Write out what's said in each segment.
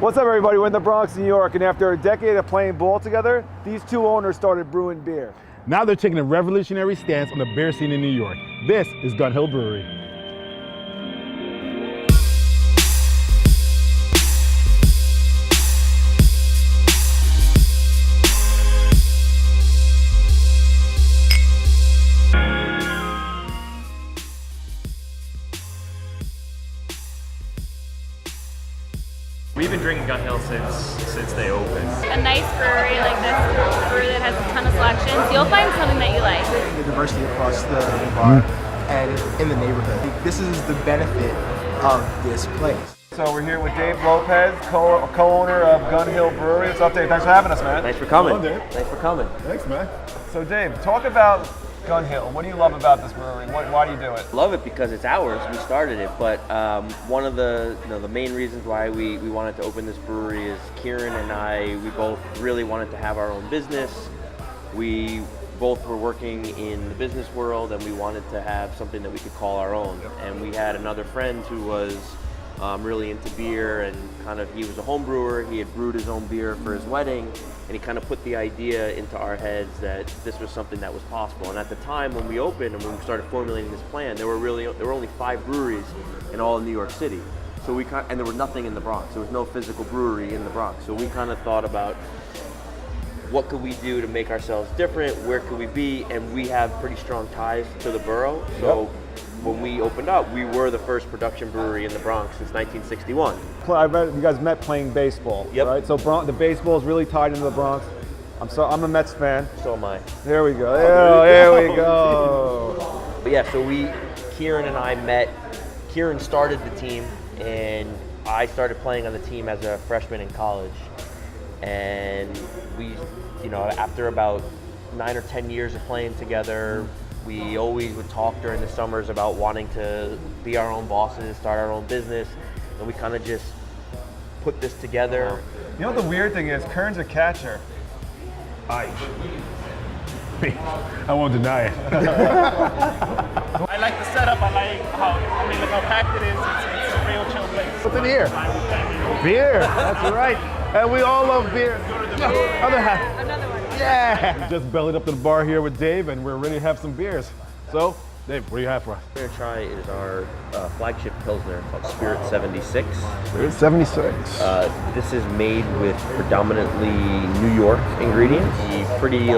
What's up, everybody? We're in the Bronx, New York, and after a decade of playing ball together, these two owners started brewing beer. Now they're taking a revolutionary stance on the beer scene in New York. This is Gun Hill Brewing. We've been drinking Gun Hill since they opened. A nice brewery like this, a brewery that has a ton of selections, you'll find something that you like. The diversity across the bar and in the neighborhood. This is the benefit of this place. So we're here with Dave Lopez, co-owner of Gun Hill Brewing. What's up, Dave? Thanks for having us, man. Thanks for coming. Hello, Dave. Thanks for coming. Thanks, man. So Dave, talk about Gun Hill. What do you love about this brewery? Why do you do it? Love it because it's ours. We started it, but one of the the main reasons why we wanted to open this brewery is Kieran and I. We both really wanted to have our own business. We both were working in the business world, and we wanted to have something that we could call our own. And we had another friend who was really into beer, and he was a home brewer. He had brewed his own beer for his wedding, and he kind of put the idea into our heads that this was something that was possible. And at the time when we opened and when we started formulating this plan, there were only 5 breweries in all of New York City. So and there was nothing in the Bronx. There was no physical brewery in the Bronx. So we kind of thought about what could we do to make ourselves different? Where could we be? And we have pretty strong ties to the borough. So when we opened up, we were the first production brewery in the Bronx since 1961. I read you guys met playing baseball, right? So the baseball is really tied into the Bronx. I'm a Mets fan. So am I. There we go. There we go. But yeah, so Kieran and I met. Kieran started the team, and I started playing on the team as a freshman in college. And we, after about 9 or 10 years of playing together, we always would talk during the summers about wanting to be our own bosses, start our own business, and we kind of just put this together. You know what the weird thing is? Kern's a catcher. I won't deny it. I like the setup. I like look how packed it is. It's a real chill place. What's in here? Beer. That's right. And we all love beer. Other half. Another one. Yeah. We just bellied up to the bar here with Dave, and we're ready to have some beers. So, Dave, what do you have for us? What we're going to try is our flagship Pilsner called Spirit 76. Spirit 76. This is made with predominantly New York ingredients. Pretty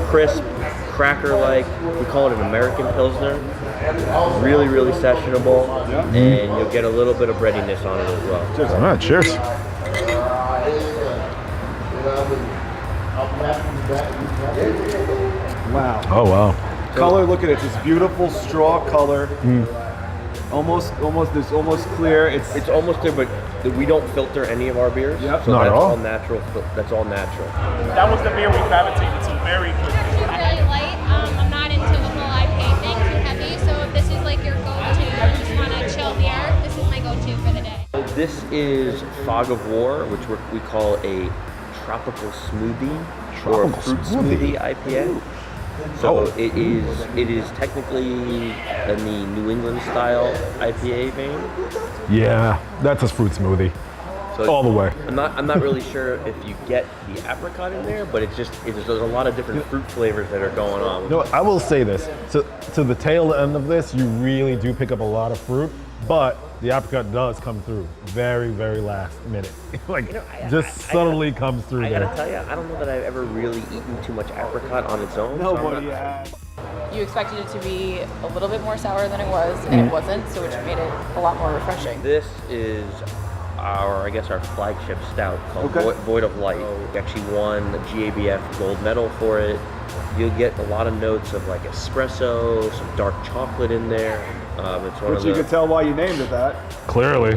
crisp, cracker-like. We call it an American Pilsner. Really, really sessionable, and you'll get a little bit of breadiness on it as well. Cheers. All right, cheers. Wow. Oh, wow. Color, look at it. It's this beautiful straw color. Almost clear. It's almost there, but we don't filter any of our beers. Yep. So Not that's at all. all natural. That's all natural. That was the beer we gravitated to. Very good. Really light. I'm not into the whole IPA thing, too heavy, so if this is like your go-to, you just want to chill beer, this is my go-to for the day. This is Fog of War, which we call a tropical smoothie or fruit smoothie IPA. So it is technically in the New England style IPA vein. Yeah, that's a fruit smoothie. So All the way. I'm not really sure if you get the apricot in there, but there's a lot of different fruit flavors that are going on. You know what, I will say this. To the tail end of this, you really do pick up a lot of fruit, but the apricot does come through very, very last minute. Subtly comes through I there. gotta tell you, I don't know that I've ever really eaten too much apricot on its own. Nobody has. You expected it to be a little bit more sour than it was, and it wasn't, so which made it a lot more refreshing. This is our flagship stout called Void of Light. We actually won the GABF gold medal for it. You'll get a lot of notes of espresso, some dark chocolate in there. It's one Which you can tell why you named it that. Clearly.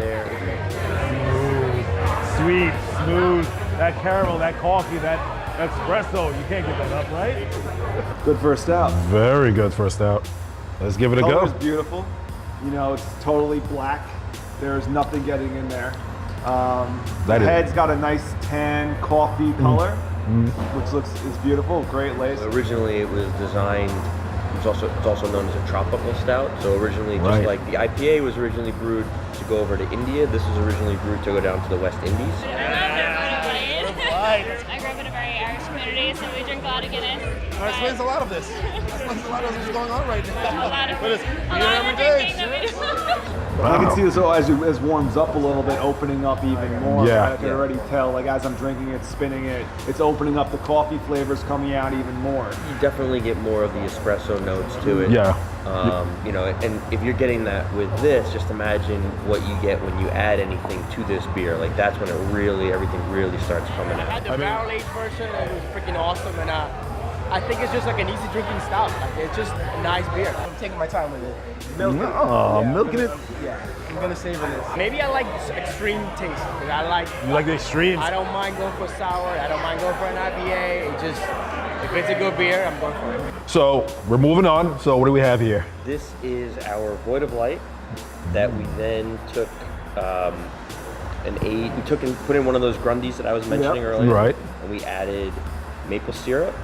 Sweet, smooth, that caramel, that coffee, that espresso. You can't get that up, right? Good first out. Very good first out. Let's give it a go. Color's beautiful. It's totally black. There's nothing getting in there. The head's got a nice tan coffee color, which is beautiful. Great lace. Originally, it was designed It's also known as a tropical stout. So originally, just like the IPA was originally brewed to go over to India, this was originally brewed to go down to the West Indies. I grew up in a very Irish community, so we drink a lot of Guinness. That explains a lot of this. That explains a lot of what's going on right now. A lot of every day. drinking. I can see this as it warms up a little bit, opening up even more. Yeah. Right? I can already tell, like as I'm drinking it, spinning it, it's opening up the coffee flavors coming out even more. You definitely get more of the espresso notes to it. Yeah. You know, and if you're getting that with this, just imagine what you get when you add anything to this beer. Like that's when everything really starts coming I out. had the barrel aged version, and it was freaking awesome. And I think it's just like an easy drinking stout. Like it's just a nice beer. I'm taking my time with it. Milking it. Yeah, I'm gonna savor this. Maybe I like extreme taste. You like the extremes? I don't mind going for sour. I don't mind going for an IPA. It just, if it's a good beer, I'm going for it. So we're moving on. So what do we have here? This is our Void of Light that we then took we took and put in one of those Grundies that I was mentioning earlier. Right. And we added maple syrup,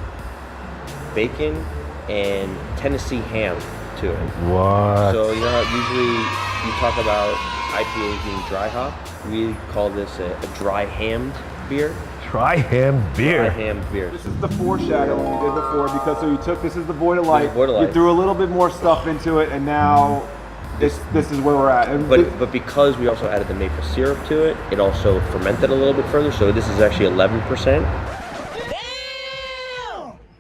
bacon, and Tennessee ham to it. What? So you know how usually you talk about IPAs being dry hop? We call this a dry hammed beer. Dry ham beer. Dry hammed beer. This is the foreshadowing you did before, because so you took, this is the Void of Light, Void of Light. you threw a little bit more stuff into it, and now this is where we're at. And But because we also added the maple syrup to it, it also fermented a little bit further. So this is actually 11%.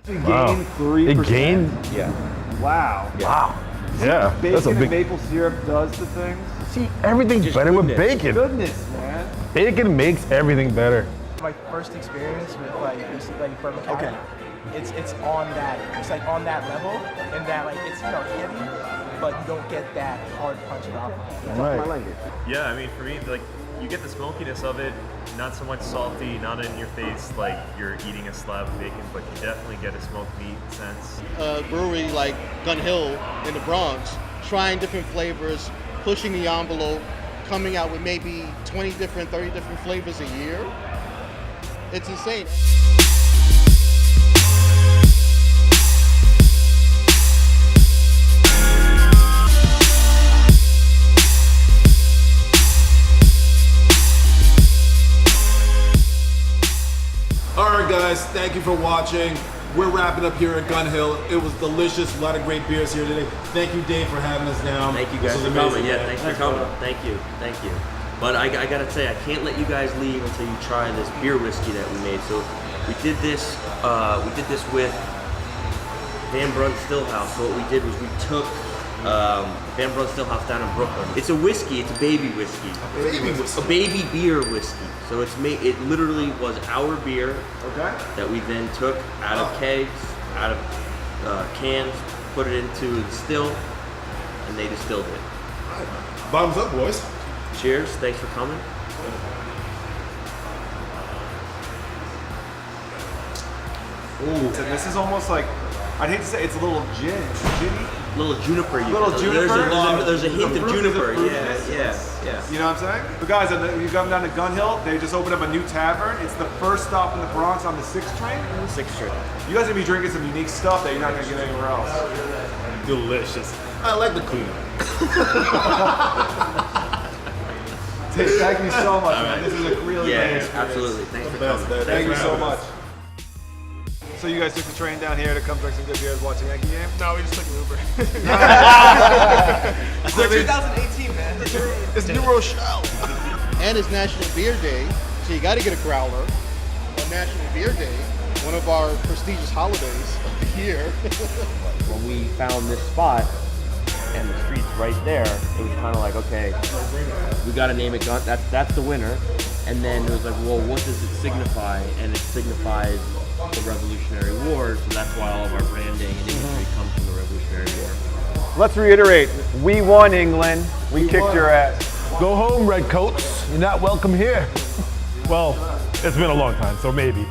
it gained 3%. It gained. Yeah. Wow. Wow. Yeah. Bacon That's a and big. maple syrup does the things. See, everything's Just better with goodness. bacon. Goodness, man. Bacon makes everything better. My first experience with like bourbon coffee. It's on that. It's like on that level, and that like it's heavy, but you don't get that hard punch of alcohol. Right. I like it. Yeah, I mean, for me, like, you get the smokiness of it, not so much salty, not in your face like you're eating a slab of bacon, but you definitely get a smoked meat sense. Brewery like Gun Hill in the Bronx, trying different flavors, pushing the envelope, coming out with maybe 20 different, 30 different flavors a year. It's insane. Alright guys, thank you for watching. We're wrapping up here at Gun Hill. It was delicious, a lot of great beers here today. Thank you, Dave, for having us down. Thank you guys This for was amazing, coming. Yeah, man. thanks for coming. Thank you. But I gotta say, I can't let you guys leave until you try this beer whiskey that we made. So we did this with Van Brunt Stillhouse. So what we did was we took Van Brunt Stillhouse down in Brooklyn. It's a whiskey. It's a baby whiskey. A baby beer whiskey. So it literally was our beer that we then took out of kegs, out of cans, put it into the still, and they distilled it. Bottoms up, boys. Cheers. Thanks for coming. Ooh. So this is almost like, I'd hate to say it's a little ginny. Little juniper. There's a hint of juniper. Yeah. You know what I'm saying? But guys, you come down to Gun Hill, they just opened up a new tavern. It's the first stop in the Bronx on the 6th train. The 6th train. You guys are gonna be drinking some unique stuff that you're not gonna get anywhere else. Delicious. I like the cleanup. Thank you so much, man. This is a really great experience. Absolutely. Thanks for coming. Thank you so much. So you guys took the train down here to come drink some good beers, watch a Yankee game? No, we just took an Uber. It's 2018, man. It's New Rochelle. And it's National Beer Day, so you got to get a growler on National Beer Day, one of our prestigious holidays of the year. When we found this spot and the street's right there, it was kind of like, okay, we got to name it Gun. That's the winner. And then it was like, well, what does it signify? And it signifies the Revolutionary War, so that's why all of our branding and imagery comes from the Revolutionary War. Let's reiterate, we won England. We kicked your ass. Go home, Redcoats. You're not welcome here. Well, it's been a long time, so maybe.